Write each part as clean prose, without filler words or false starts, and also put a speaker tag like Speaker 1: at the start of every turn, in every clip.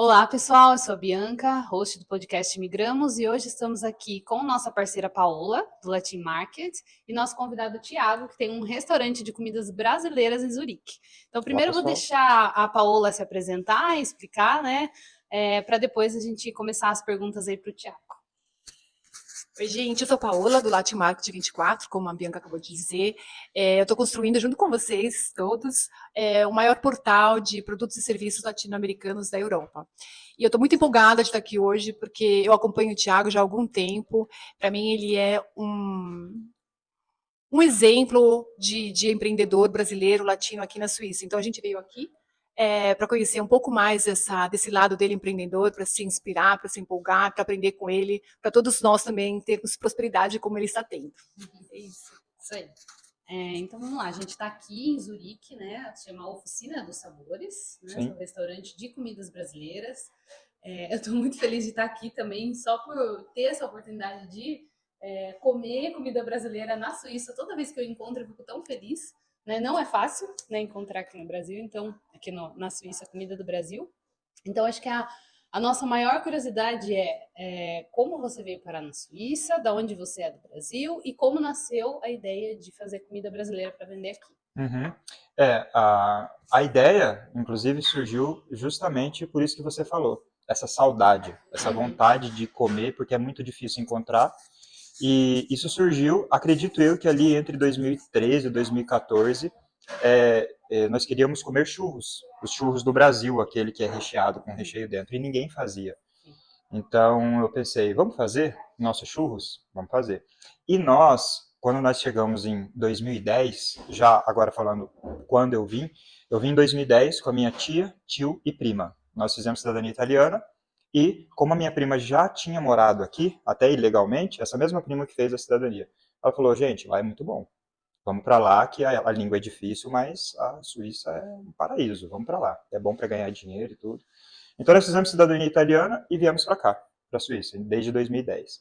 Speaker 1: Olá, pessoal. Eu sou a Bianca, host do podcast Migramos, e hoje estamos aqui com nossa parceira Paola, do Latin Market, e nosso convidado Tiago, que tem um restaurante de comidas brasileiras em Zurique. Então,
Speaker 2: Olá,
Speaker 1: primeiro eu vou
Speaker 2: pessoal.
Speaker 1: deixar a Paola se apresentar e explicar, né? Para depois a gente começar as perguntas aí para o Tiago.
Speaker 3: Oi, gente, eu sou a Paola, do Latin Market 24, como a Bianca acabou de dizer. Eu estou construindo, junto com vocês todos, o maior portal de produtos e serviços latino-americanos da Europa. E eu estou muito empolgada de estar aqui hoje, porque eu acompanho o Thiago já há algum tempo. Para mim, ele é um exemplo de empreendedor brasileiro, latino aqui na Suíça. Então, a gente veio aqui para conhecer um pouco mais desse lado dele empreendedor, para se inspirar, para se empolgar, para aprender com ele, para todos nós também termos prosperidade como ele está tendo.
Speaker 1: É isso aí. Então vamos lá, a gente está aqui em Zurique, né? Se chama Oficina dos Sabores, né? É um
Speaker 2: Sim.
Speaker 1: restaurante de comidas brasileiras. Eu estou muito feliz de estar aqui também, só por ter essa oportunidade de comer comida brasileira na Suíça. Toda vez que eu encontro, eu fico tão feliz. Né? Não é fácil, né, encontrar aqui no Brasil, então, aqui na Suíça, a comida do Brasil. Então, acho que a nossa maior curiosidade é como você veio parar na Suíça, da onde você é do Brasil e como nasceu a ideia de fazer comida brasileira para vender aqui.
Speaker 2: Uhum. A ideia, inclusive, surgiu justamente por isso que você falou. Essa saudade, essa vontade de comer, porque é muito difícil encontrar. E isso surgiu, acredito eu, que ali entre 2013 e 2014, nós queríamos comer churros. Os churros do Brasil, aquele que é recheado com recheio dentro. E ninguém fazia. Então eu pensei, vamos fazer nossos churros? Vamos fazer. E nós, quando nós chegamos em 2010, já agora falando quando eu vim em 2010 com a minha tia, tio e prima. Nós fizemos cidadania italiana e, como a minha prima já tinha morado aqui, até ilegalmente, essa mesma prima que fez a cidadania, ela falou, gente, lá é muito bom. Vamos para lá, que a língua é difícil, mas a Suíça é um paraíso. Vamos para lá. É bom para ganhar dinheiro e tudo. Então nós fizemos cidadania italiana e viemos para cá, para a Suíça, desde 2010.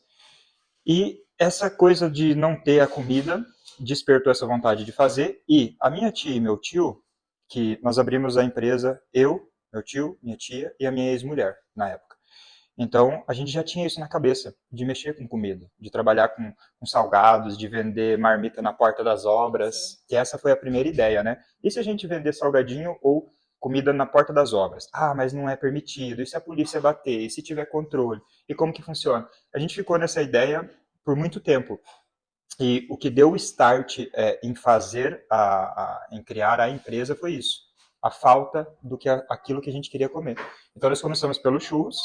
Speaker 2: E essa coisa de não ter a comida despertou essa vontade de fazer. E a minha tia e meu tio, que nós abrimos a empresa, eu, meu tio, minha tia e a minha ex-mulher, na época. Então, a gente já tinha isso na cabeça, de mexer com comida, de trabalhar com salgados, de vender marmita na porta das obras, que essa foi a primeira ideia, né? E se a gente vender salgadinho ou comida na porta das obras? Ah, mas não é permitido, e se a polícia bater, e se tiver controle? E como que funciona? A gente ficou nessa ideia por muito tempo. E o que deu o start em fazer, em criar a empresa foi isso. A falta do que aquilo que a gente queria comer. Então nós começamos pelos churros,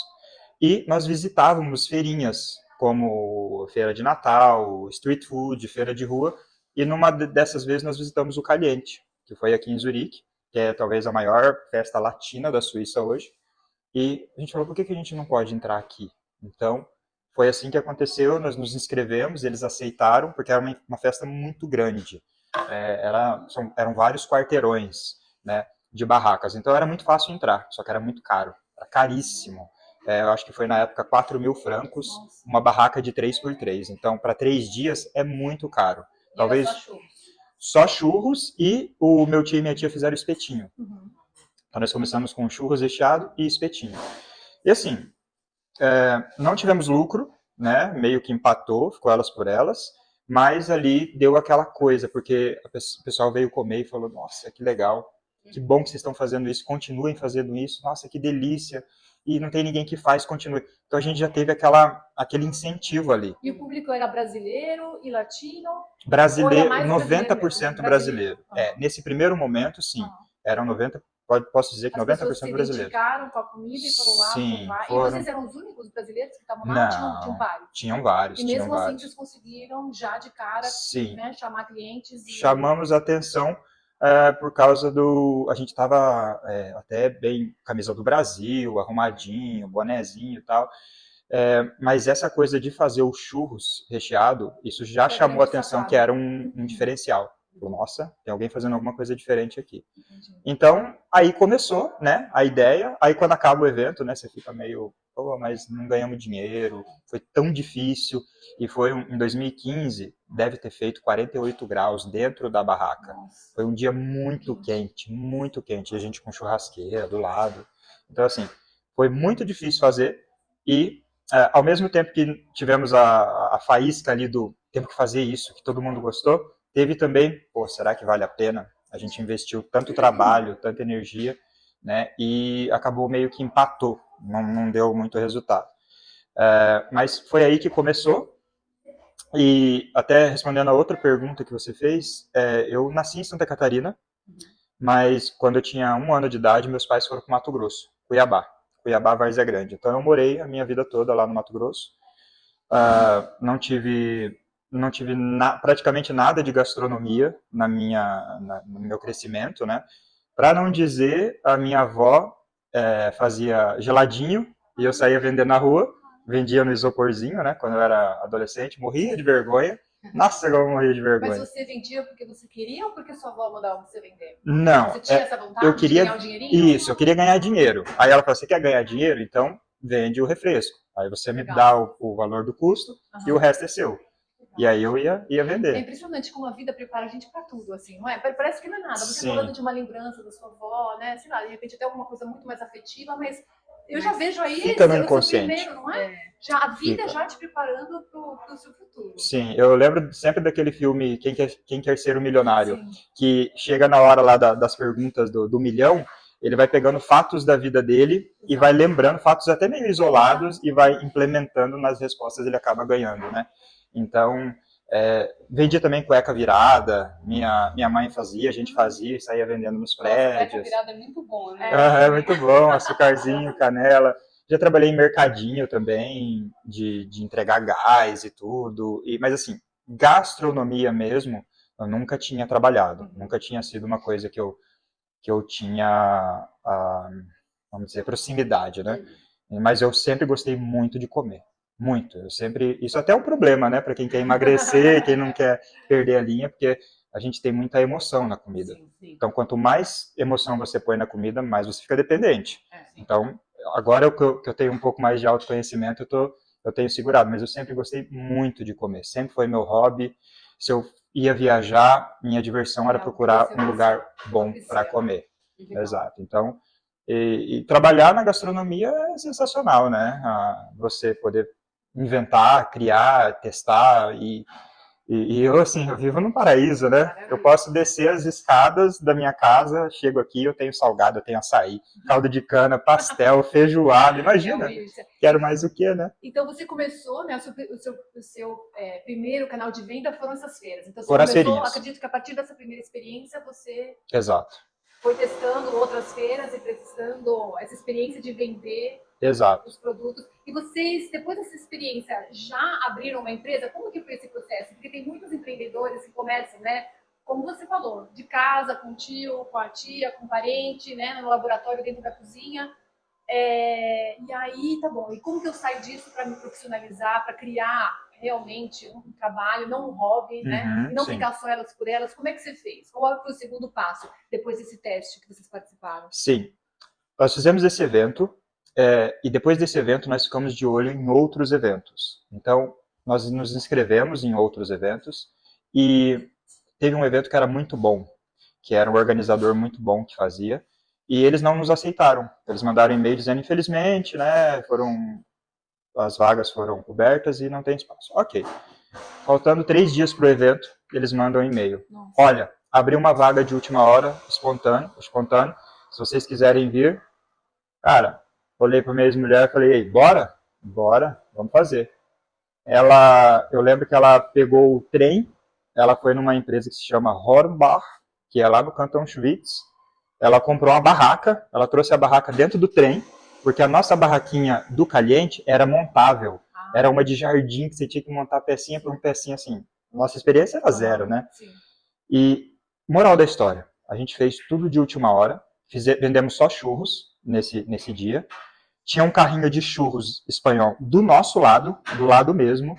Speaker 2: e nós visitávamos feirinhas, como feira de Natal, street food, feira de rua, e numa dessas vezes nós visitamos o Caliente, que foi aqui em Zurique, que é talvez a maior festa latina da Suíça hoje, e a gente falou, por que a gente não pode entrar aqui? Então, foi assim que aconteceu, nós nos inscrevemos, eles aceitaram, porque era uma festa muito grande. Eram vários quarteirões, né, de barracas, então era muito fácil entrar, só que era muito caro, era caríssimo. Eu acho que foi na época 4.000 francos, uma barraca de 3x3. Então, para 3 dias é muito caro.
Speaker 1: E era
Speaker 2: Talvez
Speaker 1: só churros.
Speaker 2: só churros e o meu tio e minha tia fizeram espetinho. Então, nós começamos com churros recheado e espetinho. E assim, não tivemos lucro, né? Meio que empatou, ficou elas por elas, mas ali deu aquela coisa, porque o pessoal veio comer e falou: Nossa, que legal, que bom que vocês estão fazendo isso, continuem fazendo isso, nossa, que delícia. E não tem ninguém que faz, continue. Então a gente já teve aquele incentivo ali.
Speaker 4: E o público era brasileiro e latino? Ou era
Speaker 2: Brasileiro,
Speaker 4: mais brasileiro mesmo?
Speaker 2: 90% brasileiro.
Speaker 4: Aham.
Speaker 2: Nesse primeiro momento, sim.
Speaker 4: Aham.
Speaker 2: Eram 90, posso dizer que
Speaker 4: As pessoas se
Speaker 2: 90% brasileiros.
Speaker 4: identificaram com a comida e foram lá
Speaker 2: Sim,
Speaker 4: provar. E
Speaker 2: foram.
Speaker 4: vocês eram os únicos brasileiros que estavam lá? Tinham
Speaker 2: Não,
Speaker 4: vários?
Speaker 2: tinham vários,
Speaker 4: E
Speaker 2: tinham
Speaker 4: mesmo assim
Speaker 2: vários.
Speaker 4: vocês conseguiram já de cara,
Speaker 2: Sim,
Speaker 4: né, chamar clientes e...
Speaker 2: chamamos a atenção por causa do. A gente estava até bem, camisa do Brasil, arrumadinho, bonezinho e tal. Mas essa coisa de fazer o churros recheado, isso já
Speaker 4: Foi a
Speaker 2: chamou a
Speaker 4: grande
Speaker 2: atenção que
Speaker 4: sacada.
Speaker 2: era um diferencial. Falou, nossa, tem alguém fazendo alguma coisa diferente aqui.
Speaker 4: Entendi.
Speaker 2: Então, aí começou, né, a ideia. Aí quando acaba o evento, né, você fica meio, pô, mas não ganhamos dinheiro, foi tão difícil. E foi em 2015, deve ter feito 48 graus dentro da barraca.
Speaker 4: Nossa.
Speaker 2: Foi um dia muito quente, e a gente com churrasqueira do lado. Então, assim, Foi muito difícil fazer e, ao mesmo tempo que tivemos a faísca ali do temos que fazer isso, que todo mundo gostou, teve também, pô, será que vale a pena? A gente investiu tanto trabalho, tanta energia, né? E acabou meio que empatou, não deu muito resultado. Mas foi aí que começou. E até respondendo a outra pergunta que você fez, eu nasci em Santa Catarina, mas quando eu tinha 1 ano de idade, meus pais foram para o Mato Grosso, Cuiabá, Várzea Grande. Então eu morei a minha vida toda lá no Mato Grosso. Não tive praticamente nada de gastronomia no meu crescimento, né? Para não dizer, a minha avó fazia geladinho e eu saía vendendo na rua, vendia no isoporzinho, né? Quando eu era adolescente, morria de vergonha. Nossa, eu morria de vergonha.
Speaker 4: Mas você vendia porque você queria ou porque sua avó mandava você vender?
Speaker 2: Não.
Speaker 4: Você tinha essa vontade
Speaker 2: eu queria,
Speaker 4: de ganhar um dinheirinho?
Speaker 2: Isso, eu queria ganhar dinheiro. Aí ela falou, você quer ganhar dinheiro? Então vende o refresco. Aí você me dá o valor do custo e o resto é seu. E aí eu ia vender.
Speaker 4: É impressionante como a vida prepara a gente para tudo, assim, não é? Parece que não é nada. Você falando de uma lembrança da sua avó, né? Sei lá, de repente até alguma coisa muito mais afetiva, mas eu já vejo aí
Speaker 2: fica no
Speaker 4: seu
Speaker 2: inconsciente.
Speaker 4: Primeiro, não é? Já, a vida já te preparando para o seu futuro.
Speaker 2: Sim, eu lembro sempre daquele filme Quem Quer Ser o Milionário, que chega na hora lá das perguntas do milhão, ele vai pegando fatos da vida dele e vai lembrando fatos até meio isolados e vai implementando nas respostas, ele acaba ganhando, né? Então, vendi também cueca virada, minha mãe fazia, a gente fazia e saía vendendo nos prédios.
Speaker 1: Cueca virada é muito bom, né?
Speaker 2: É muito bom, açucarzinho, canela. Já trabalhei em mercadinho também, de entregar gás e tudo. Mas assim, gastronomia mesmo, eu nunca tinha trabalhado. Nunca tinha sido uma coisa que eu tinha, vamos dizer, proximidade, né? Mas eu sempre gostei muito de comer. Muito. Isso até é um problema, né? Para quem quer emagrecer, quem não quer perder a linha, porque a gente tem muita emoção na comida. Sim. Então, quanto mais emoção você põe na comida, mais você fica dependente. Então, agora que eu tenho um pouco mais de autoconhecimento, eu tenho segurado, mas eu sempre gostei muito de comer. Sempre foi meu hobby. Se eu ia viajar, minha diversão era procurar um lugar bom para comer. Exato. Então, e trabalhar na gastronomia é sensacional, né? Você poder inventar, criar, testar e eu, assim, eu vivo num paraíso, né? Eu posso descer as escadas da minha casa, chego aqui, eu tenho salgado, eu tenho açaí, caldo de cana, pastel, feijoada, imagina. Quero mais o quê, né?
Speaker 4: Então você começou, né? O seu primeiro canal de venda foram essas feiras. Então você
Speaker 2: foram as
Speaker 4: começou,
Speaker 2: feirinhas.
Speaker 4: acredito que a partir dessa primeira experiência você...
Speaker 2: Exato.
Speaker 4: Foi testando outras feiras e testando essa experiência de vender os produtos. E vocês, depois dessa experiência, já abriram uma empresa? Como que foi esse processo? Porque tem muitos empreendedores que começam, né? Como você falou, de casa, com o tio, com a tia, com o parente, né? No laboratório, dentro da cozinha. E aí, tá bom. E como que eu saio disso para me profissionalizar, para criar realmente um trabalho, não um hobby, né? E não ficar só elas por elas. Como é que você fez? Qual foi o segundo passo depois desse teste que vocês participaram?
Speaker 2: Sim. Nós fizemos esse evento e depois desse evento nós ficamos de olho em outros eventos. Então, nós nos inscrevemos em outros eventos e teve um evento que era muito bom, que era um organizador muito bom que fazia, e eles não nos aceitaram. Eles mandaram e-mail dizendo, infelizmente, né, as vagas foram cobertas e não tem espaço. Ok. Faltando 3 dias para o evento, eles mandam um e-mail. Olha, abri uma vaga de última hora, espontâneo, se vocês quiserem vir. Cara, olhei para minha ex-mulher e falei, ei, bora, vamos fazer. Eu lembro que ela pegou o trem, ela foi numa empresa que se chama Hornbach, que é lá no Cantão Schwyz. Ela comprou uma barraca, ela trouxe a barraca dentro do trem, porque a nossa barraquinha do Caliente era montável. Era uma de jardim que você tinha que montar pecinha por pecinha assim. Nossa experiência era zero, né? Sim. E, moral da história, a gente fez tudo de última hora, vendemos só churros nesse dia. Tinha um carrinho de churros espanhol do nosso lado, do lado mesmo,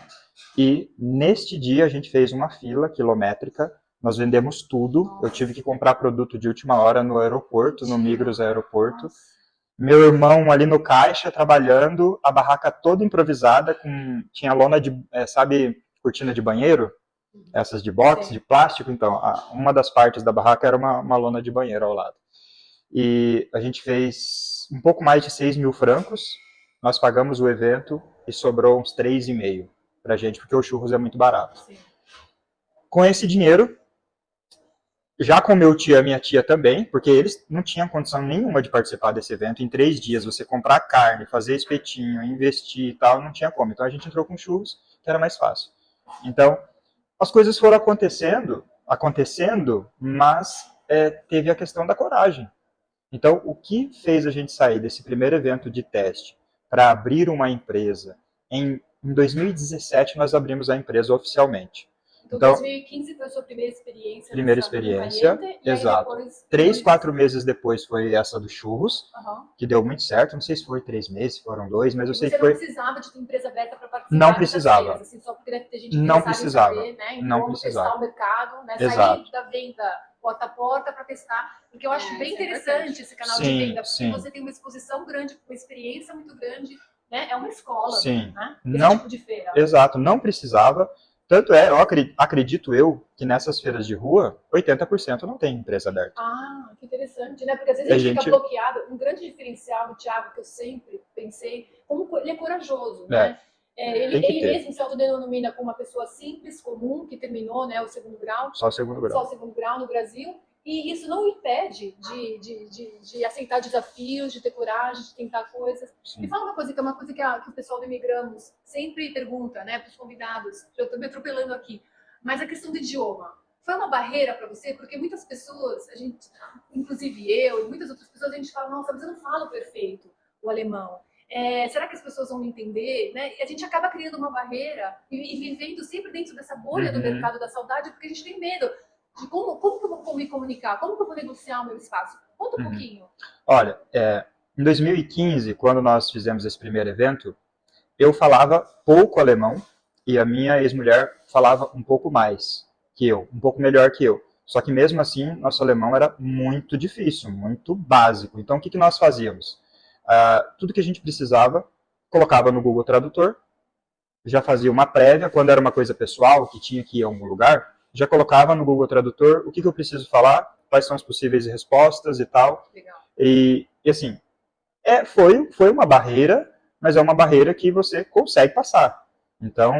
Speaker 2: e neste dia a gente fez uma fila quilométrica, nós vendemos tudo, eu tive que comprar produto de última hora no aeroporto, no Migros aeroporto. Meu irmão ali no caixa trabalhando, a barraca toda improvisada, tinha lona sabe, cortina de banheiro? Essas de box, de plástico, então, uma das partes da barraca era uma lona de banheiro ao lado. E a gente fez um pouco mais de 6 mil francos, nós pagamos o evento e sobrou uns 3,5 pra gente, porque o churros é muito barato.
Speaker 4: Sim.
Speaker 2: Com esse dinheiro, já com meu tio e minha tia também, porque eles não tinham condição nenhuma de participar desse evento. Em 3 dias, você comprar carne, fazer espetinho, investir e tal, não tinha como. Então a gente entrou com churros, que era mais fácil. Então, as coisas foram acontecendo, mas teve a questão da coragem. Então, o que fez a gente sair desse primeiro evento de teste para abrir uma empresa? Em 2017, nós abrimos a empresa oficialmente.
Speaker 4: Então 2015 foi a sua primeira experiência.
Speaker 2: Primeira experiência, exato. 3, 4 meses depois foi essa do churros, que deu muito certo. Não sei se foi 3 meses, foram 2, mas eu sei que foi...
Speaker 4: Você não precisava de ter empresa aberta para participar?
Speaker 2: Não precisava.
Speaker 4: Feiras, assim, só porque deve ter gente
Speaker 2: não precisava.
Speaker 4: Saber, né? Então,
Speaker 2: não precisava.
Speaker 4: testar o mercado, né?
Speaker 2: Exato.
Speaker 4: Sair da venda porta a porta para testar. Porque eu acho bem interessante esse canal de venda, porque você tem uma exposição grande, uma experiência muito grande, né? É uma escola,
Speaker 2: sim.
Speaker 4: Né?
Speaker 2: Não,
Speaker 4: tipo de feira.
Speaker 2: Exato, não precisava. Tanto eu acredito eu, que nessas feiras de rua, 80% não tem empresa aberta.
Speaker 4: Ah, que interessante, né? Porque às vezes a gente fica bloqueado. Um grande diferencial do Thiago, que eu sempre pensei, como ele é corajoso, né? Ele mesmo se autodenomina como uma pessoa simples, comum, que terminou, né, o segundo grau.
Speaker 2: Só o segundo grau.
Speaker 4: Só o segundo grau no Brasil. E isso não impede de aceitar desafios, de ter coragem, de tentar coisas. Sim. Me fala uma coisa que é uma coisa que o pessoal do Imigramos sempre pergunta, né, para os convidados. Eu estou me atropelando aqui. Mas a questão do idioma. Foi uma barreira para você? Porque muitas pessoas, a gente, inclusive eu e muitas outras pessoas, a gente fala, nossa, mas eu não falo perfeito o alemão. Será que as pessoas vão me entender? Né? E a gente acaba criando uma barreira e vivendo sempre dentro dessa bolha do mercado da saudade, porque a gente tem medo de como que eu vou me comunicar, como que eu vou negociar o meu espaço. Conta um pouquinho.
Speaker 2: Olha, em 2015, quando nós fizemos esse primeiro evento, eu falava pouco alemão e a minha ex-mulher falava um pouco mais que eu, um pouco melhor que eu. Só que mesmo assim, nosso alemão era muito difícil, muito básico. Então, o que nós fazíamos? Tudo que a gente precisava, colocava no Google Tradutor, já fazia uma prévia, quando era uma coisa pessoal, que tinha que ir a algum lugar, já colocava no Google Tradutor o que eu preciso falar, quais são as possíveis respostas e tal.
Speaker 4: Legal.
Speaker 2: E assim, foi uma barreira, mas é uma barreira que você consegue passar. Então,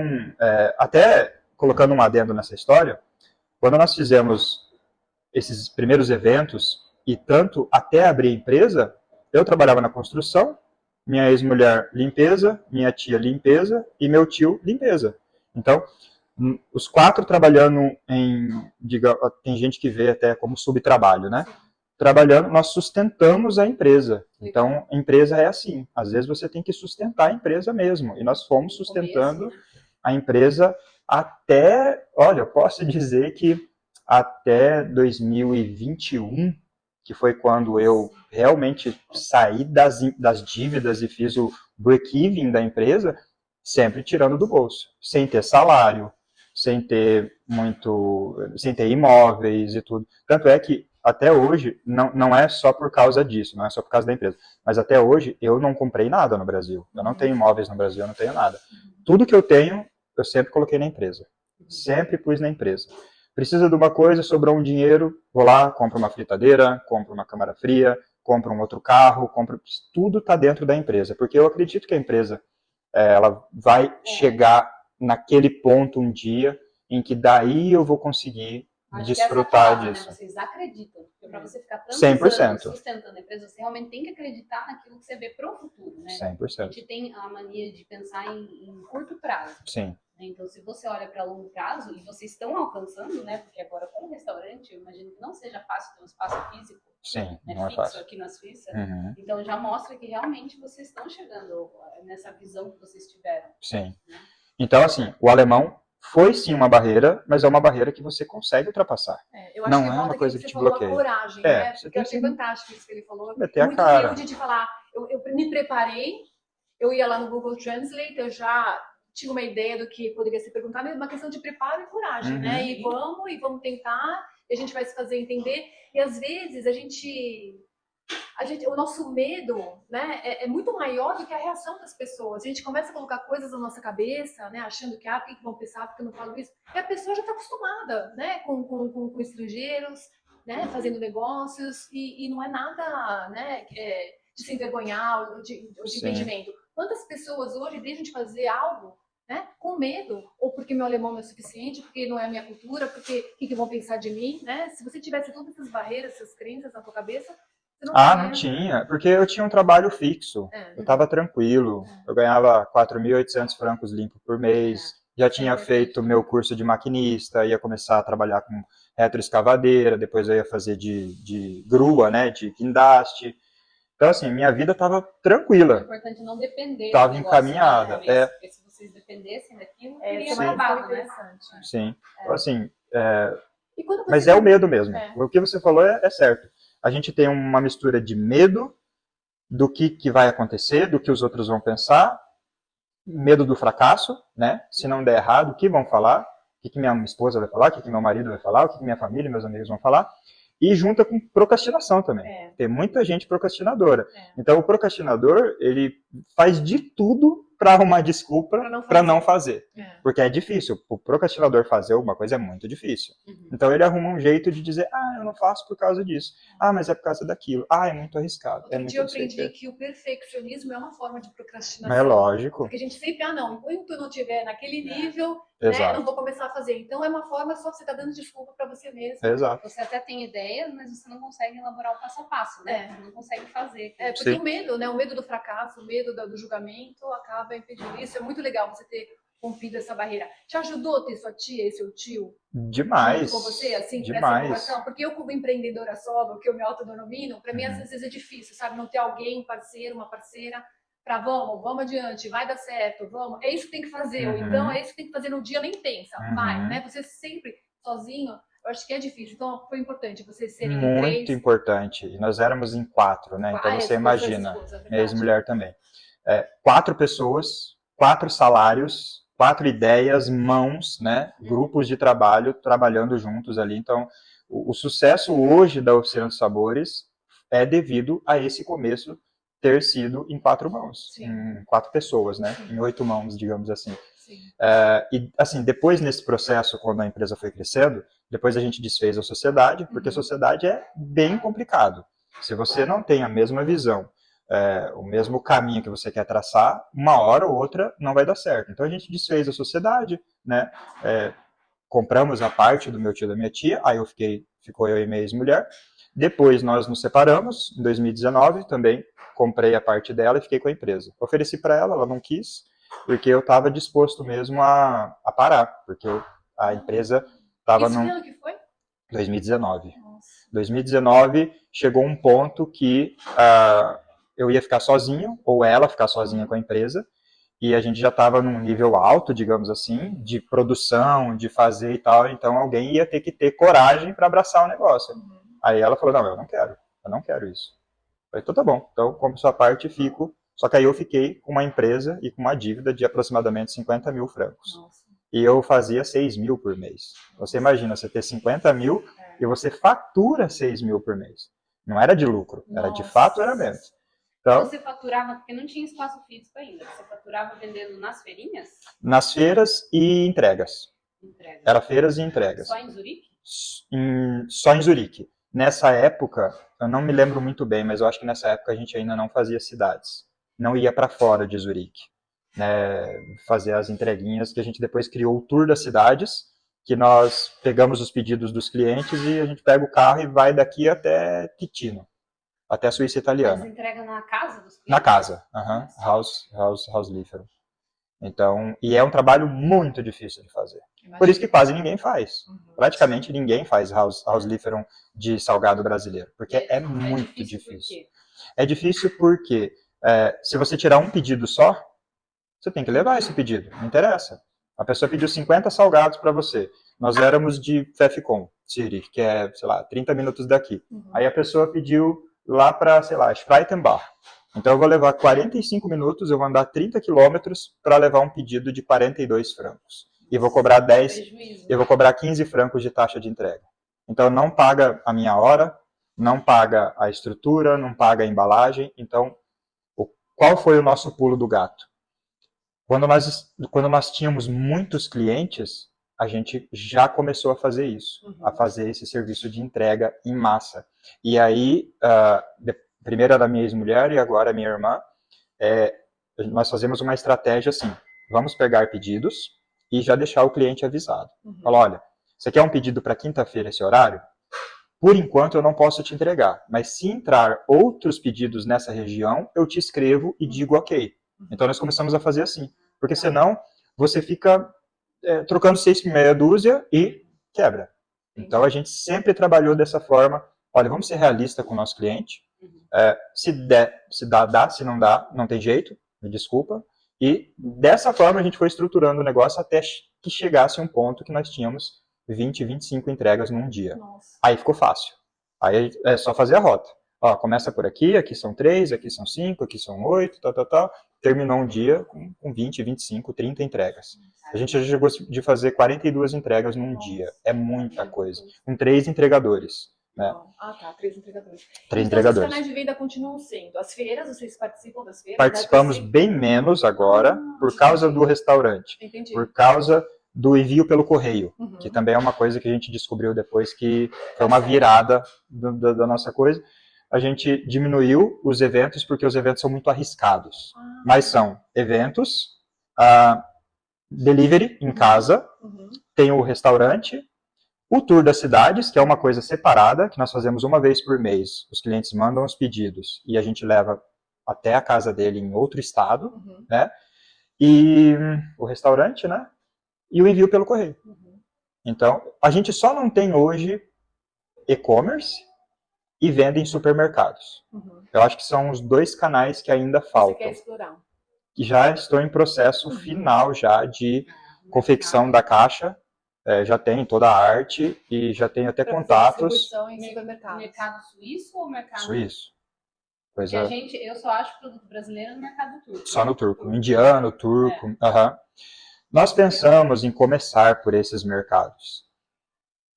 Speaker 2: até colocando um adendo nessa história, quando nós fizemos esses primeiros eventos, e tanto até abrir a empresa, eu trabalhava na construção, minha ex-mulher limpeza, minha tia limpeza e meu tio limpeza. Então, os 4 trabalhando tem gente que vê até como subtrabalho, né? Trabalhando, nós sustentamos a empresa. Então, a empresa é assim. Às vezes você tem que sustentar a empresa mesmo. E nós fomos sustentando a empresa até, olha, eu posso dizer que até 2021, que foi quando eu realmente saí das dívidas e fiz o break-even da empresa, sempre tirando do bolso, sem ter salário, sem ter imóveis e tudo. Tanto é que até hoje, não é só por causa disso, não é só por causa da empresa, mas até hoje eu não comprei nada no Brasil. Eu não tenho imóveis no Brasil, eu não tenho nada. Tudo que eu tenho, eu sempre coloquei na empresa. Sempre pus na empresa. Precisa de uma coisa, sobrou um dinheiro, vou lá, compro uma fritadeira, compro uma câmara fria, compro um outro carro, tudo está dentro da empresa, porque eu acredito que a empresa ela vai chegar naquele ponto um dia em que daí eu vou conseguir desfrutar disso.
Speaker 1: Né? Vocês acreditam, porque para você ficar tantos
Speaker 2: 100%.
Speaker 1: anos sustentando a empresa, você realmente tem que acreditar naquilo que você vê para o futuro, né?
Speaker 2: 100%.
Speaker 1: A gente tem a mania de pensar em curto prazo.
Speaker 2: Sim.
Speaker 1: Então, se você olha para longo prazo, e vocês estão alcançando, né? Porque agora com o restaurante, eu imagino que não seja fácil ter um espaço físico.
Speaker 2: Sim,
Speaker 1: né,
Speaker 2: não é
Speaker 1: fixo
Speaker 2: fácil.
Speaker 1: aqui na Suíça.
Speaker 2: Uhum.
Speaker 1: Então, já mostra que realmente vocês estão chegando nessa visão que vocês tiveram.
Speaker 2: Sim. Né? Então, assim, o alemão foi sim uma barreira, mas é uma barreira que você consegue ultrapassar.
Speaker 4: Eu acho
Speaker 2: não
Speaker 4: que
Speaker 2: é uma coisa que te
Speaker 4: falou
Speaker 2: bloqueia.
Speaker 4: A coragem, né?
Speaker 2: Você
Speaker 4: Porque eu achei fantástico isso que ele falou.
Speaker 2: Meter a
Speaker 4: muito
Speaker 2: cara.
Speaker 4: humilde de falar, eu me preparei, eu ia lá no Google Translate, eu já tinha uma ideia do que poderia ser perguntado, mas é uma questão de preparo e coragem, né? E vamos tentar, e a gente vai se fazer entender. E às vezes o nosso medo, né, é muito maior do que a reação das pessoas. A gente começa a colocar coisas na nossa cabeça, né, achando que por que vão pensar, porque eu não falo isso? E a pessoa já está acostumada, né, com estrangeiros, né, fazendo negócios, e não é nada, né, de se envergonhar ou de impedimento. Quantas pessoas hoje deixam de fazer algo, né, com medo, ou porque meu alemão não é suficiente, porque não é a minha cultura, porque o que vão pensar de mim, né? Se você tivesse todas essas barreiras, essas crenças na tua cabeça, você
Speaker 2: não tinha, porque eu tinha um trabalho fixo, eu estava tranquilo, eu ganhava 4.800 francos limpo por mês, já tinha feito meu curso de maquinista, ia começar a trabalhar com retroescavadeira, depois eu ia fazer de grua, né, de guindaste. Então, assim, minha vida estava tranquila.
Speaker 1: É importante não depender.
Speaker 2: Estava encaminhada.
Speaker 1: Porque se vocês dependessem daquilo, seria babado, né?
Speaker 2: Sim. Então, assim, mas é o medo mesmo. O que você falou é certo. A gente tem uma mistura de medo do que vai acontecer, do que os outros vão pensar, medo do fracasso, né? Se não der errado, o que vão falar? O que minha esposa vai falar? O que meu marido vai falar? O que minha família e meus amigos vão falar? E junta com procrastinação também. Tem muita gente procrastinadora. Então, o procrastinador, ele faz de tudo para arrumar desculpa para não fazer. Porque é difícil. O procrastinador fazer alguma coisa é muito difícil. Então, ele arruma um jeito de dizer, eu não faço por causa disso. Mas é por causa daquilo. É muito arriscado.
Speaker 4: Outro dia eu aprendi que o perfeccionismo é uma forma de procrastinação.
Speaker 2: É lógico.
Speaker 4: Porque a gente sempre, enquanto eu não estiver naquele nível, né, não vou começar a fazer. Então, é uma forma só que você está dando desculpa para você mesmo.
Speaker 2: Exato.
Speaker 1: Você até tem ideias, mas você não consegue elaborar o passo a passo, né? Você não consegue fazer.
Speaker 4: Porque o medo, né? O medo do fracasso, o medo do julgamento acaba impedindo isso. É muito legal você ter rompido essa barreira. Te ajudou ter sua tia e seu tio?
Speaker 2: Demais.
Speaker 4: Com você, assim,
Speaker 2: demais.
Speaker 4: Essa formação? Porque eu, como empreendedora solo, que eu me autodenomino, para mim, às vezes é difícil, sabe? Não ter alguém, um parceiro, uma parceira, para vamos adiante, vai dar certo, vamos. É isso que tem que fazer. Ou então, é isso que tem que fazer no dia, nem pensa. Vai, né? Você sempre sozinho, eu acho que é difícil. Então, foi importante vocês serem
Speaker 2: muito importante. E nós éramos em 4, né? Então, você imagina. Minha ex-mulher também. 4 pessoas, 4 salários, 4 ideias, mãos, né? Grupos de trabalho, trabalhando juntos ali. Então, o sucesso hoje da Oficina dos Sabores é devido a esse começo ter sido em 4 mãos. Em 4 pessoas, né? Em 8 mãos, digamos assim. E, assim, depois nesse processo, quando a empresa foi crescendo, depois a gente desfez a sociedade, porque a sociedade é bem complicado. Se você não tem a mesma visão, o mesmo caminho que você quer traçar, uma hora ou outra não vai dar certo. Então a gente desfez a sociedade, né? Compramos a parte do meu tio e da minha tia, aí ficou eu e minha ex-mulher. Depois nós nos separamos, em 2019, também comprei a parte dela e fiquei com a empresa. Ofereci para ela, ela não quis, porque eu estava disposto mesmo a parar, porque a empresa estava
Speaker 4: no... Isso que ano que foi?
Speaker 2: 2019. Nossa. 2019 chegou um ponto que eu ia ficar sozinho, ou ela ficar sozinha com a empresa, e a gente já estava num nível alto, digamos assim, de produção, de fazer e tal, então alguém ia ter que ter coragem para abraçar o negócio. Aí ela falou, não, eu não quero isso. Eu falei, então tá bom, então como sua parte, fico. Só que aí eu fiquei com uma empresa e com uma dívida de aproximadamente 50 mil francos. Nossa. E eu fazia 6 mil por mês. Você imagina, você ter 50 mil e você fatura 6 mil por mês. Não era de lucro, era de faturamento. Então,
Speaker 1: você faturava, porque não tinha espaço físico ainda, você faturava vendendo nas feirinhas?
Speaker 2: Nas feiras e entregas. Era feiras e entregas.
Speaker 1: Só em Zurique?
Speaker 2: Só em Zurique. Nessa época, eu não me lembro muito bem, mas eu acho que nessa época a gente ainda não fazia cidades. Não ia para fora de Zurique. Fazer as entreguinhas, que a gente depois criou o Tour das Cidades, que nós pegamos os pedidos dos clientes e a gente pega o carro e vai daqui até Ticino, até a Suíça italiana.
Speaker 1: Mas entrega na casa dos clientes?
Speaker 2: Na casa, house Lieferung. Então, e é um trabalho muito difícil de fazer. Imagina. Por isso que quase ninguém faz. Praticamente ninguém faz house Lieferung de salgado brasileiro, porque é muito difícil. É difícil porque se você tirar um pedido só, você tem que levar esse pedido, não interessa. A pessoa pediu 50 salgados para você. Nós éramos de Pfeffikon City, que é, sei lá, 30 minutos daqui. Aí a pessoa pediu lá para, sei lá, Spreitenbach. Então eu vou levar 45 minutos, eu vou andar 30 quilômetros para levar um pedido de 42 francos. E vou cobrar 15 francos de taxa de entrega. Então não paga a minha hora, não paga a estrutura, não paga a embalagem. Então, qual foi o nosso pulo do gato? Quando nós tínhamos muitos clientes, a gente já começou a fazer isso, a fazer esse serviço de entrega em massa. E aí, primeiro era a minha ex-mulher e agora a minha irmã, nós fazemos uma estratégia assim, vamos pegar pedidos e já deixar o cliente avisado. Fala, olha, você quer um pedido para quinta-feira esse horário? Por enquanto eu não posso te entregar, mas se entrar outros pedidos nessa região, eu te escrevo e digo ok. Então nós começamos a fazer assim, porque senão você fica trocando 6 por meia dúzia e quebra. Então a gente sempre trabalhou dessa forma, olha, vamos ser realistas com o nosso cliente, se der, se dá, se não dá, não tem jeito, me desculpa. E dessa forma a gente foi estruturando o negócio até que chegasse um ponto que nós tínhamos 20, 25 entregas num dia.
Speaker 3: Nossa.
Speaker 2: Aí ficou fácil. Aí é só fazer a rota. Ó, começa por aqui, aqui são 3, aqui são 5, aqui são 8, tal. Terminou um dia com 20, 25, 30 entregas. A gente já chegou de fazer 42 entregas num dia. É muita coisa. Com 3 entregadores. Né?
Speaker 3: Ah, tá. 3 entregadores.
Speaker 2: 3
Speaker 3: então,
Speaker 2: entregadores.
Speaker 3: os canais de venda continuam sendo. As feiras, vocês participam das feiras?
Speaker 2: Participamos bem menos agora, por causa do restaurante.
Speaker 3: Entendi.
Speaker 2: Por causa do envio pelo correio, que também é uma coisa que a gente descobriu depois que foi uma virada da nossa coisa. A gente diminuiu os eventos porque os eventos são muito arriscados. Mas são eventos, delivery em casa, tem o restaurante, o tour das cidades, que é uma coisa separada, que nós fazemos uma vez por mês. Os clientes mandam os pedidos e a gente leva até a casa dele em outro estado, né? E o restaurante, né? E o envio pelo correio. Então, a gente só não tem hoje e-commerce e venda em supermercados. Eu acho que são os 2 canais que ainda faltam.
Speaker 3: Você quer explorar?
Speaker 2: Já estou em processo final já de confecção da caixa. Já tem toda a arte e já tenho até contatos.
Speaker 3: Em supermercados.
Speaker 1: Mercado suíço ou mercado
Speaker 2: Suíço.
Speaker 1: Porque eu só acho produto brasileiro no mercado turco.
Speaker 2: Só no turco. Indiano, turco. Nós pensamos em começar por esses mercados.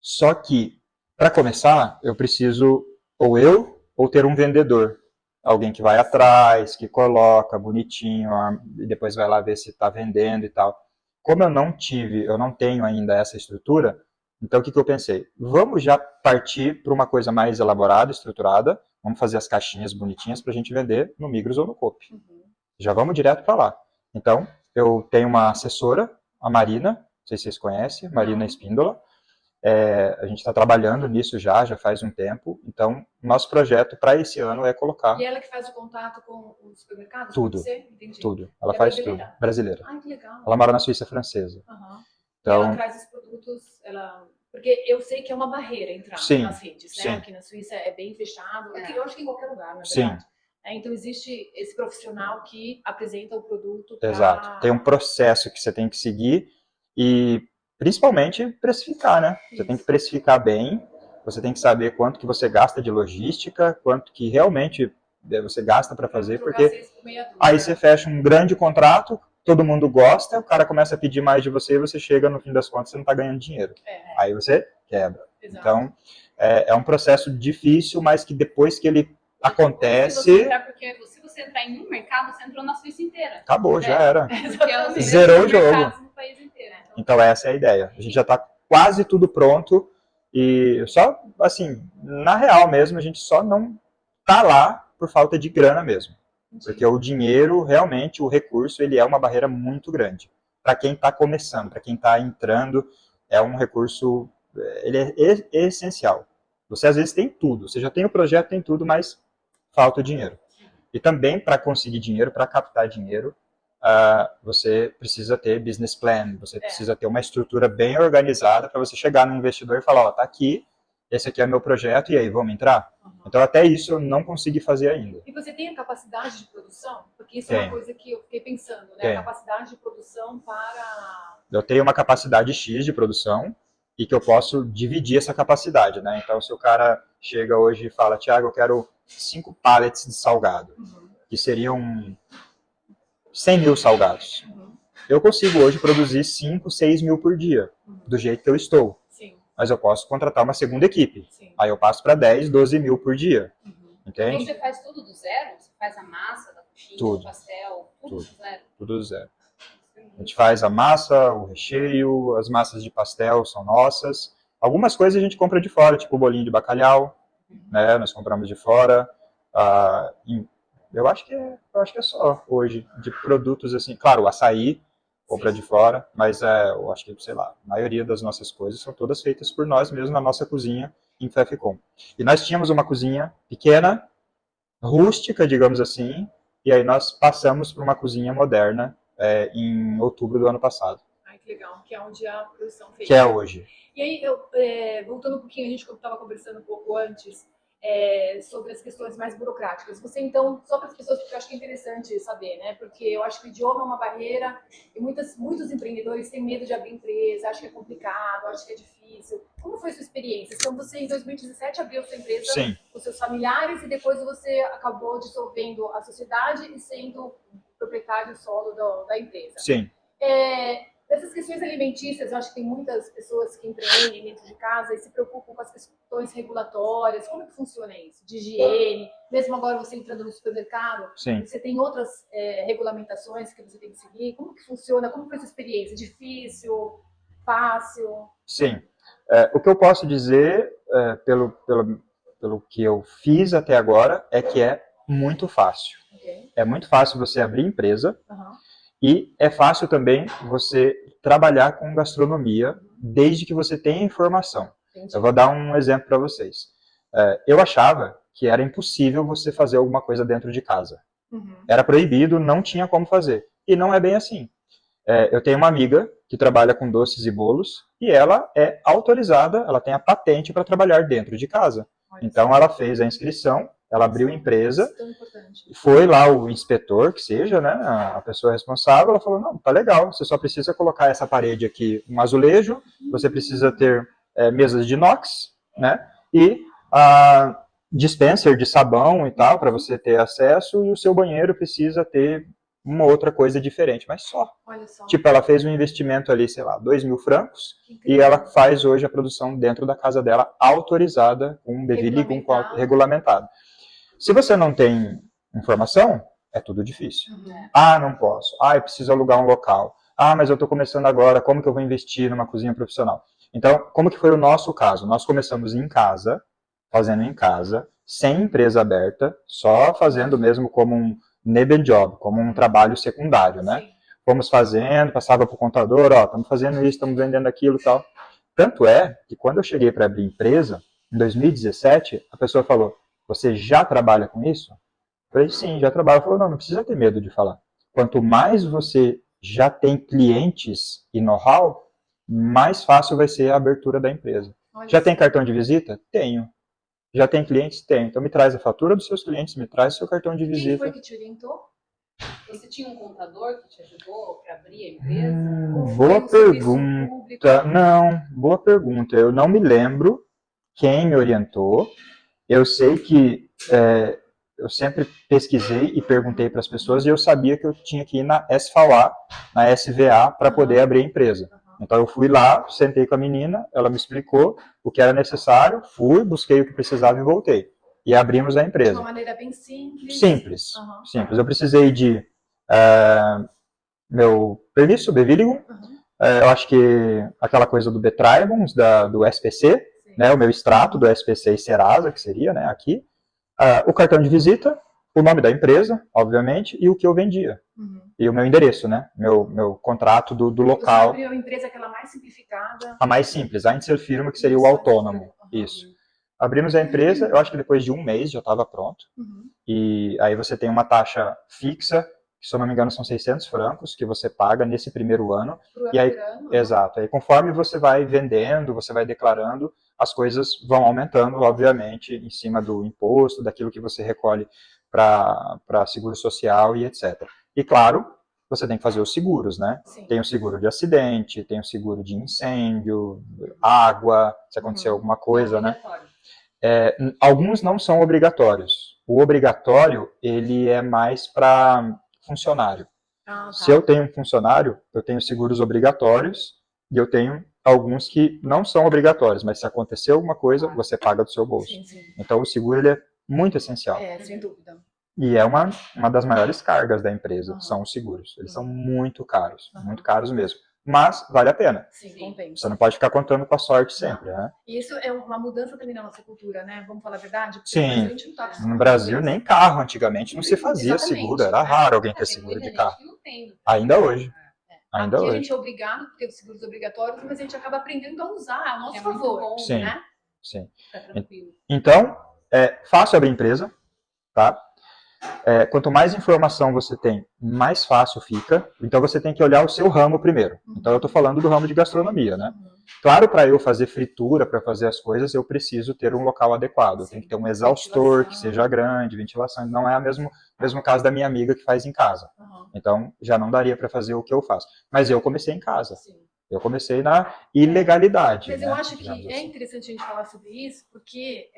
Speaker 2: Só que, para começar, eu preciso, ou ter um vendedor. Alguém que vai atrás, que coloca bonitinho, e depois vai lá ver se está vendendo e tal. Como eu não tenho ainda essa estrutura, então o que eu pensei? Vamos já partir para uma coisa mais elaborada, estruturada, vamos fazer as caixinhas bonitinhas para a gente vender no Migros ou no Coop. Já vamos direto para lá. Então, eu tenho uma assessora, a Marina, não sei se vocês conhecem, Marina Espíndola. A gente está trabalhando nisso já faz um tempo. Então, nosso projeto para esse ano é colocar...
Speaker 3: E ela que faz o contato com os supermercados?
Speaker 2: Tudo.
Speaker 3: Entendi.
Speaker 2: Tudo. Ela
Speaker 3: é
Speaker 2: faz
Speaker 3: brasileira?
Speaker 2: tudo. Brasileira.
Speaker 3: Ai, que legal.
Speaker 2: Ela mora na Suíça francesa.
Speaker 3: Então, ela traz os produtos... Porque eu sei que é uma barreira entrar nas redes, né?
Speaker 2: Sim.
Speaker 3: Aqui na Suíça é bem fechado. Eu acho que em qualquer lugar, na verdade.
Speaker 2: Sim.
Speaker 3: Então, existe esse profissional que apresenta o produto para...
Speaker 2: Exato. Tem um processo que você tem que seguir e, principalmente, precificar, né? Você tem que precificar bem, você tem que saber quanto que você gasta de logística, quanto que realmente você gasta para fazer, porque aí você fecha um grande contrato, todo mundo gosta, o cara começa a pedir mais de você e você chega, no fim das contas, você não está ganhando dinheiro. Aí você quebra. Exato. Então, é um processo difícil, mas que depois que ele acontece...
Speaker 1: Porque se você entrar em um mercado, você entrou na Suíça inteira.
Speaker 2: Acabou, já era.
Speaker 1: Porque
Speaker 2: Zerou o jogo.
Speaker 1: No país inteiro.
Speaker 2: Então essa é a ideia. A gente já está quase tudo pronto e só, assim, na real mesmo, a gente só não tá lá por falta de grana mesmo. Porque o dinheiro, realmente, o recurso, ele é uma barreira muito grande. Para quem está começando, para quem está entrando, é um recurso, ele é essencial. Você às vezes tem tudo, você já tem o projeto, tem tudo, mas falta o dinheiro. E também para conseguir dinheiro, para captar dinheiro, você precisa ter business plan, você precisa ter uma estrutura bem organizada para você chegar no investidor e falar, ó, tá aqui, esse aqui é meu projeto, e aí, vamos entrar? Então até isso eu não consegui fazer ainda.
Speaker 3: E você tem a capacidade de produção? Porque isso é uma coisa que eu fiquei pensando, né? A capacidade de produção para...
Speaker 2: Eu tenho uma capacidade X de produção e que eu posso dividir essa capacidade, né? Então se o cara chega hoje e fala, Thiago, eu quero 5 pallets de salgado, que seriam 100 mil salgados. Eu consigo hoje produzir 5, 6 mil por dia, do jeito que eu estou.
Speaker 3: Sim.
Speaker 2: Mas eu posso contratar uma segunda equipe.
Speaker 3: Sim.
Speaker 2: Aí eu passo para 10, 12 mil por dia. Entende?
Speaker 1: Então você faz tudo do zero? Você faz a massa da coxinha,
Speaker 2: Tudo.
Speaker 1: o pastel, tudo do zero?
Speaker 2: Tudo do zero. A gente faz a massa, o recheio, as massas de pastel são nossas. Algumas coisas a gente compra de fora, tipo o bolinho de bacalhau, né? Nós compramos de fora. Eu acho que é só hoje, de produtos assim, claro, o açaí, compra de fora, mas eu acho que, sei lá, a maioria das nossas coisas são todas feitas por nós mesmos na nossa cozinha em Fefcom. E nós tínhamos uma cozinha pequena, rústica, digamos assim, e aí nós passamos para uma cozinha moderna em outubro do ano passado.
Speaker 4: Ai, que legal, que é onde a produção feita.
Speaker 2: Que é hoje.
Speaker 4: E aí, voltando um pouquinho, a gente estava conversando um pouco antes sobre as questões mais burocráticas. Você, então, só para as pessoas, porque eu acho que é interessante saber, né? Porque eu acho que o idioma é uma barreira e muitos empreendedores têm medo de abrir empresa, acham que é complicado, acham que é difícil. Como foi a sua experiência? Então, você, em 2017, abriu sua empresa
Speaker 2: Sim.
Speaker 4: com seus familiares e depois você acabou dissolvendo a sociedade e sendo proprietário solo da empresa.
Speaker 2: Sim.
Speaker 4: Dessas questões alimentícias, eu acho que tem muitas pessoas que empreendem dentro de casa e se preocupam com as questões regulatórias. Como é que funciona isso? De higiene, mesmo agora você entrando no supermercado,
Speaker 2: Sim.
Speaker 4: você tem outras regulamentações que você tem que seguir. Como que funciona? Como foi a sua experiência? Difícil? Fácil?
Speaker 2: Sim. O que eu posso dizer, pelo que eu fiz até agora, é que é muito fácil.
Speaker 4: Okay.
Speaker 2: É muito fácil você abrir empresa.
Speaker 4: Uhum.
Speaker 2: E é fácil também você trabalhar com gastronomia, desde que você tenha informação.
Speaker 4: Entendi.
Speaker 2: Eu vou dar um exemplo para vocês. Eu achava que era impossível você fazer alguma coisa dentro de casa.
Speaker 4: Uhum.
Speaker 2: Era proibido, não tinha como fazer. E não é bem assim. Eu tenho uma amiga que trabalha com doces e bolos, e ela é autorizada, ela tem a patente para trabalhar dentro de casa. Então ela fez a inscrição, ela abriu a empresa, foi lá o inspetor, que seja, né, a pessoa responsável, ela falou, não, tá legal, você só precisa colocar essa parede aqui, um azulejo, você precisa ter mesas de inox, né, e a dispenser de sabão e tal, para você ter acesso, e o seu banheiro precisa ter uma outra coisa diferente, mas só.
Speaker 4: Olha só.
Speaker 2: Tipo, ela fez um investimento ali, sei lá, 2.000 francos, e ela faz hoje a produção dentro da casa dela, autorizada, com um Beviligung regulamentado. Se você não tem informação, é tudo difícil.
Speaker 4: Uhum.
Speaker 2: Ah, não posso. Ah, eu preciso alugar um local. Ah, mas eu estou começando agora, como que eu vou investir numa cozinha profissional? Então, como que foi o nosso caso? Nós começamos em casa, fazendo em casa, sem empresa aberta, só fazendo mesmo como um nebenjob, como um trabalho secundário, né?
Speaker 4: Sim.
Speaker 2: Fomos fazendo, passava para o contador, ó, estamos fazendo isso, estamos vendendo aquilo e tal. Tanto é que quando eu cheguei para abrir empresa, em 2017, a pessoa falou, você já trabalha com isso? Eu falei, sim, já trabalho. Ela falou, não precisa ter medo de falar. Quanto mais você já tem clientes e know-how, mais fácil vai ser a abertura da empresa.
Speaker 4: Olha
Speaker 2: já
Speaker 4: isso.
Speaker 2: tem cartão de visita? Tenho. Já tem clientes? Tenho. Então me traz a fatura dos seus clientes, me traz o seu cartão de visita.
Speaker 4: Quem foi que te orientou?
Speaker 1: Você tinha um contador que te ajudou para abrir a empresa?
Speaker 4: Ou foi
Speaker 2: Boa
Speaker 4: um serviço
Speaker 2: pergunta.
Speaker 4: público?
Speaker 2: Não, boa pergunta. Eu não me lembro quem me orientou. Eu sei que eu sempre pesquisei e perguntei para as pessoas e eu sabia que eu tinha que ir na SVA, na SVA, para poder abrir a empresa. Então eu fui lá, sentei com a menina, ela me explicou o que era necessário, fui, busquei o que precisava e voltei. E abrimos a
Speaker 4: De
Speaker 2: empresa.
Speaker 4: uma maneira bem simples.
Speaker 2: Simples,
Speaker 4: Uhum.
Speaker 2: simples. Eu precisei de meu permisso, Beviligung, eu acho que aquela coisa do Betragums, do SPC, né, o meu extrato do SPC e Serasa, que seria, né, aqui, o cartão de visita, o nome da empresa, obviamente, e o que eu vendia.
Speaker 4: Uhum.
Speaker 2: E o meu endereço, né, meu contrato do local.
Speaker 4: Você abriu a empresa aquela mais simplificada.
Speaker 2: A mais simples, a Einzelfirma, que seria o autônomo. Isso. Abrimos a empresa, eu acho que depois de um mês já estava pronto.
Speaker 4: Uhum.
Speaker 2: E aí você tem uma taxa fixa, que se eu não me engano são 600 francos, que você paga nesse primeiro ano. E aí, exato. Aí conforme você vai vendendo, você vai declarando, as coisas vão aumentando, obviamente, em cima do imposto, daquilo que você recolhe para seguro social e etc. E claro, você tem que fazer os seguros, né?
Speaker 4: Sim.
Speaker 2: Tem o seguro de acidente, tem o seguro de incêndio, água, se acontecer alguma coisa, né? Alguns não são obrigatórios. O obrigatório, ele é mais para funcionário.
Speaker 4: Ah, tá.
Speaker 2: Se eu tenho um funcionário, eu tenho seguros obrigatórios e eu tenho alguns que não são obrigatórios, mas se acontecer alguma coisa, você paga do seu bolso.
Speaker 4: Sim, sim.
Speaker 2: Então o seguro ele é muito essencial.
Speaker 4: Sem dúvida.
Speaker 2: E é uma das maiores cargas da empresa, são os seguros. Eles são muito caros mesmo. mas vale a pena.
Speaker 3: Sim, compensa.
Speaker 2: Você não pode ficar contando com a sorte sempre, né?
Speaker 4: E isso é uma mudança também na nossa cultura, né? Vamos falar a verdade? Porque
Speaker 2: Sim.
Speaker 4: a gente não tá acostumado
Speaker 2: No Brasil,
Speaker 4: com isso.
Speaker 2: nem carro antigamente não se fazia
Speaker 4: Exatamente,
Speaker 2: seguro. Era raro alguém ter
Speaker 1: Tem
Speaker 2: seguro
Speaker 1: muita
Speaker 2: de
Speaker 1: gente
Speaker 2: carro.
Speaker 1: que não tem.
Speaker 2: Ainda hoje. Ainda
Speaker 4: Aqui a
Speaker 2: hoje.
Speaker 4: gente é obrigado a ter os seguros obrigatórios, mas a gente acaba aprendendo a usar a nosso
Speaker 1: É muito
Speaker 4: favor,
Speaker 1: bom,
Speaker 2: Sim.
Speaker 4: né?
Speaker 2: Sim.
Speaker 1: Fica tranquilo.
Speaker 2: Então, é fácil abrir empresa, tá? Quanto mais informação você tem, mais fácil fica. Então você tem que olhar o seu ramo primeiro. Então eu estou falando do ramo de gastronomia, né? Claro, para eu fazer fritura, para fazer as coisas, eu preciso ter um local adequado. Eu tenho que ter um exaustor que seja grande, ventilação. Não é o mesmo caso da minha amiga que faz em casa. Então já não daria para fazer o que eu faço. Mas eu comecei em casa.
Speaker 4: Sim.
Speaker 2: Eu comecei na ilegalidade.
Speaker 4: Mas
Speaker 2: né?
Speaker 4: eu acho que
Speaker 2: Digamos
Speaker 4: é
Speaker 2: assim.
Speaker 4: interessante a gente falar sobre isso, porque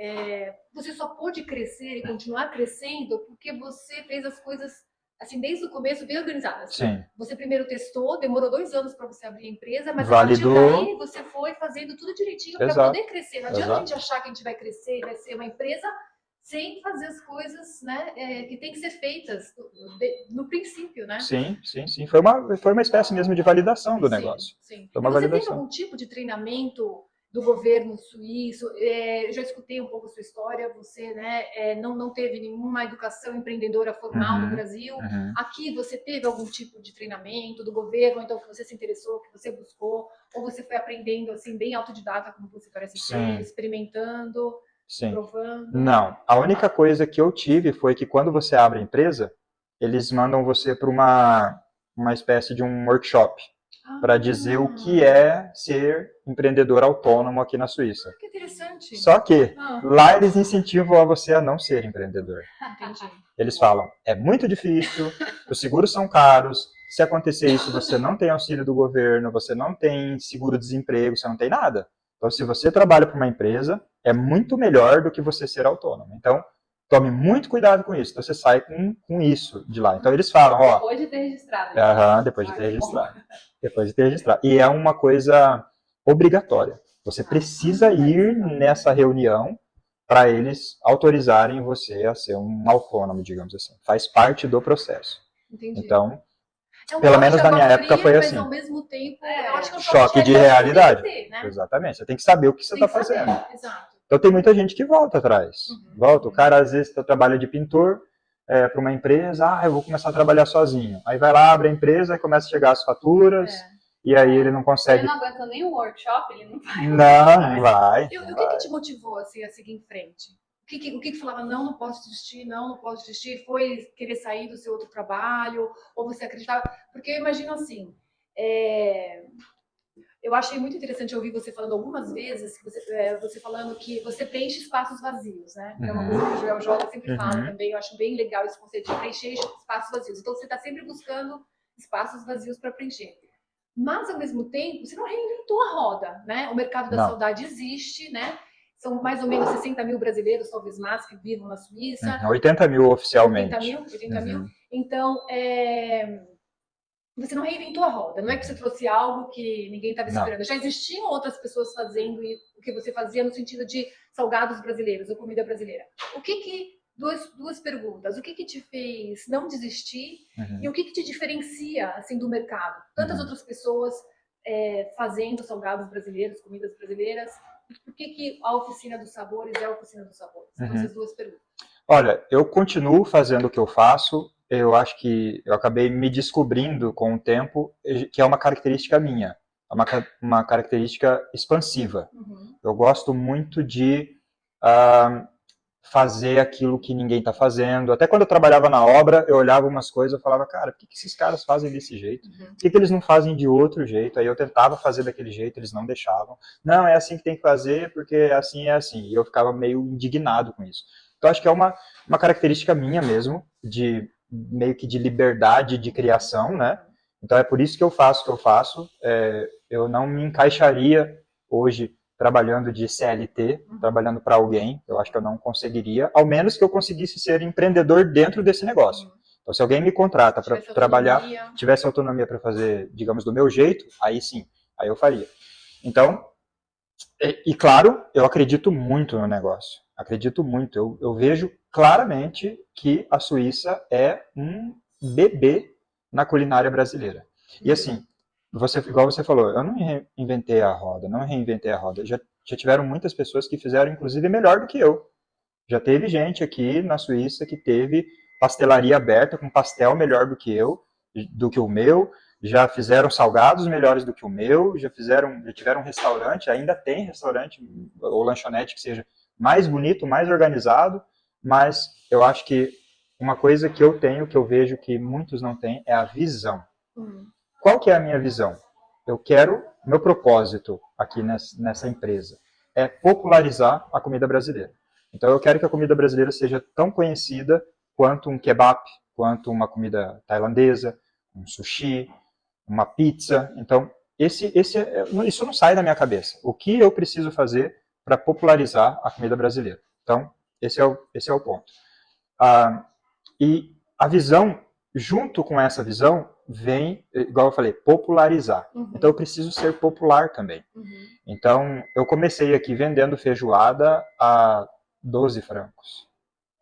Speaker 4: você só pôde crescer e continuar crescendo porque você fez as coisas, assim, desde o começo, bem organizadas.
Speaker 2: Sim.
Speaker 4: Você primeiro testou, demorou 2 anos para você abrir a empresa, mas
Speaker 2: Validou.
Speaker 4: a partir daí você foi fazendo tudo direitinho para
Speaker 2: Exato.
Speaker 4: poder crescer. Não adianta
Speaker 2: Exato.
Speaker 4: a gente achar que a gente vai crescer, vai ser uma empresa sem fazer as coisas, né, que tem que ser feitas no princípio, né?
Speaker 2: Sim, sim, sim. Foi uma espécie mesmo de validação do negócio.
Speaker 4: Sim.
Speaker 2: Foi
Speaker 4: E
Speaker 2: uma
Speaker 4: você teve
Speaker 2: validação.
Speaker 4: algum tipo de treinamento do governo suíço? Eu já escutei um pouco a sua história. Você, né, não teve nenhuma educação empreendedora formal no Brasil. Aqui você teve algum tipo de treinamento do governo, então que você se interessou, que você buscou, ou você foi aprendendo assim bem autodidata, como você parece ser, experimentando,
Speaker 2: Sim.
Speaker 4: provando?
Speaker 2: Não. A única coisa que eu tive foi que quando você abre a empresa, eles mandam você para uma espécie de um workshop para dizer o que é ser empreendedor autônomo aqui na Suíça.
Speaker 4: Que interessante.
Speaker 2: Só que lá eles incentivam a você a não ser empreendedor.
Speaker 4: Entendi.
Speaker 2: Eles falam, é muito difícil, os seguros são caros, se acontecer isso você não tem auxílio do governo, você não tem seguro-desemprego, você não tem nada. Então se você trabalha para uma empresa, é muito melhor do que você ser autônomo. Então, tome muito cuidado com isso. Então você sai com isso de lá. Então eles falam, ó...
Speaker 1: Depois de ter registrado.
Speaker 2: Depois de ter registrado. Depois de ter registrado. E é uma coisa obrigatória. Você precisa ir nessa reunião para eles autorizarem você a ser um autônomo, digamos assim. Faz parte do processo.
Speaker 4: Entendi.
Speaker 2: Então,
Speaker 4: um
Speaker 2: pelo menos na minha época foi assim.
Speaker 4: Mas ao mesmo tempo, eu acho que é um
Speaker 2: choque de realidade.
Speaker 4: Ter, né?
Speaker 2: Exatamente. Você tem que saber o que você está fazendo.
Speaker 4: Exato.
Speaker 2: Então tem muita gente que volta atrás. Volta. O cara às vezes trabalha de pintor para uma empresa, eu vou começar a trabalhar sozinho. Aí vai lá, abre a empresa, aí começa a chegar as faturas, e aí ele não consegue...
Speaker 1: Ele não aguenta nem o workshop, ele não vai.
Speaker 2: Não vai.
Speaker 4: E o que te motivou assim, a seguir em frente? O que falava, não posso desistir, não posso desistir? Foi querer sair do seu outro trabalho? Ou você acreditava? Porque eu imagino assim, eu achei muito interessante ouvir você falando algumas vezes, você falando que você preenche espaços vazios, né? É uma coisa que o Joel J sempre fala também, eu acho bem legal esse conceito de preencher espaços vazios. Então você está sempre buscando espaços vazios para preencher. Mas, ao mesmo tempo, você não reinventou a roda, né? O mercado da saudade existe, né? São mais ou menos 60 mil brasileiros, talvez mais, que vivam na Suíça.
Speaker 2: 80 mil oficialmente.
Speaker 4: 80 mil. Então, você não reinventou a roda. Não é que você trouxe algo que ninguém estava esperando. Já existiam outras pessoas fazendo o que você fazia no sentido de salgados brasileiros ou comida brasileira. Duas perguntas. O que te fez não desistir e o que te diferencia assim, do mercado? Tantas outras pessoas fazendo salgados brasileiros, comidas brasileiras. Por que a Oficina dos Sabores é a Oficina dos Sabores? São essas duas perguntas.
Speaker 2: Olha, eu continuo fazendo o que eu faço. Eu acho que eu acabei me descobrindo com o tempo que é uma característica minha. É uma característica expansiva. Eu gosto muito de fazer aquilo que ninguém está fazendo. Até quando eu trabalhava na obra, eu olhava umas coisas e falava, cara, por que esses caras fazem desse jeito? Por que eles não fazem de outro jeito? Aí eu tentava fazer daquele jeito, eles não deixavam. Não, é assim que tem que fazer, porque assim é assim. E eu ficava meio indignado com isso. Então acho que é uma característica minha mesmo, meio que de liberdade de criação, né? Então é por isso que eu faço o que eu faço. Eu não me encaixaria hoje trabalhando de CLT, trabalhando para alguém. Eu acho que eu não conseguiria, ao menos que eu conseguisse ser empreendedor dentro desse negócio. Então, se alguém me contrata para trabalhar, tivesse autonomia para fazer, digamos, do meu jeito, aí sim, aí eu faria. Então, e claro, eu acredito muito no negócio. Acredito muito. Eu vejo claramente que a Suíça é um bebê na culinária brasileira. E assim, igual você falou, eu não inventei a roda, não reinventei a roda. Já tiveram muitas pessoas que fizeram, inclusive, melhor do que eu. Já teve gente aqui na Suíça que teve pastelaria aberta com pastel melhor do que eu, do que o meu. Já fizeram salgados melhores do que o meu. Já tiveram um restaurante, ainda tem restaurante ou lanchonete que seja mais bonito, mais organizado. Mas eu acho que uma coisa que eu tenho, que eu vejo que muitos não têm, é a visão. Qual que é a minha visão? Meu propósito aqui nessa empresa é popularizar a comida brasileira. Então eu quero que a comida brasileira seja tão conhecida quanto um kebab, quanto uma comida tailandesa, um sushi, uma pizza. Então isso não sai da minha cabeça. O que eu preciso fazer para popularizar a comida brasileira? Então esse é o ponto. E a visão, junto com essa visão, vem, igual eu falei, popularizar. Então eu preciso ser popular também. Então eu comecei aqui vendendo feijoada a 12 francos.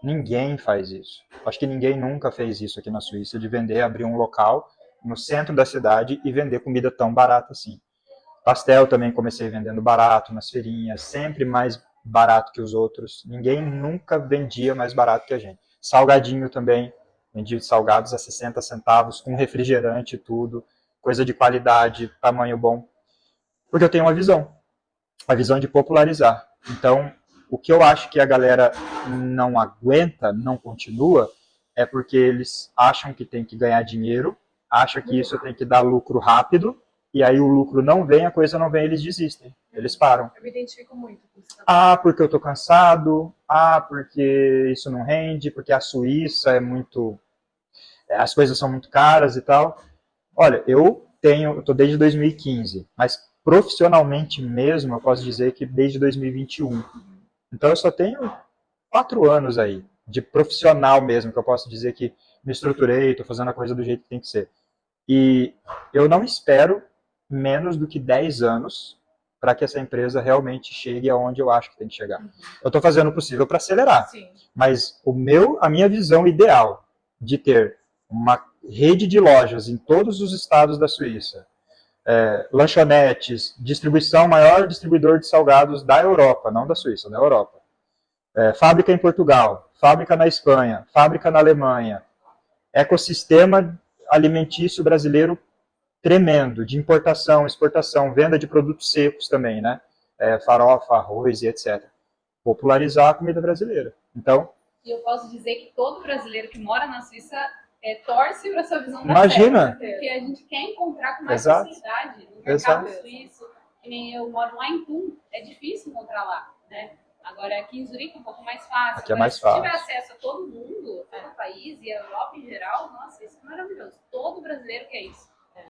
Speaker 2: Ninguém faz isso. Acho que ninguém nunca fez isso aqui na Suíça, de abrir um local no centro da cidade e vender comida tão barata assim. Pastel também comecei vendendo barato nas feirinhas, sempre mais barato que os outros. Ninguém nunca vendia mais barato que a gente. Salgadinho também, vendi salgados a 60 centavos, com refrigerante e tudo, coisa de qualidade, tamanho bom. Porque eu tenho uma visão, a visão de popularizar. Então, o que eu acho que a galera não aguenta, não continua, é porque eles acham que tem que ganhar dinheiro, acham que isso tem que dar lucro rápido, e aí o lucro não vem, a coisa não vem, eles desistem, eles param.
Speaker 4: Eu me identifico muito com isso.
Speaker 2: Porque eu tô cansado, porque isso não rende, porque a Suíça é muito... as coisas são muito caras e tal. Olha, eu tô desde 2015, mas profissionalmente mesmo, eu posso dizer que desde 2021. Então eu só tenho 4 anos aí, de profissional mesmo, que eu posso dizer que me estruturei, estou fazendo a coisa do jeito que tem que ser. E eu não espero menos do que 10 anos para que essa empresa realmente chegue aonde eu acho que tem que chegar. Eu estou fazendo o possível para acelerar, mas a minha visão ideal de ter uma rede de lojas em todos os estados da Suíça, lanchonetes, maior distribuidor de salgados da Europa, não da Suíça, da Europa. Fábrica em Portugal, fábrica na Espanha, fábrica na Alemanha, ecossistema alimentício brasileiro tremendo, de importação, exportação, venda de produtos secos também, né? Farofa, arroz e etc. Popularizar a comida brasileira. Então,
Speaker 1: e eu posso dizer que todo brasileiro que mora na Suíça torce para essa visão da
Speaker 2: imagina,
Speaker 1: terra, porque a gente quer encontrar com mais facilidade no mercado suíço, que nem eu moro lá em Thun, é difícil encontrar lá, né? Agora aqui em Zurique é um pouco mais fácil.
Speaker 2: Aqui é mais fácil.
Speaker 1: Se tiver acesso a todo mundo, todo o país e a Europa em geral, nossa, isso é maravilhoso. Todo brasileiro quer isso.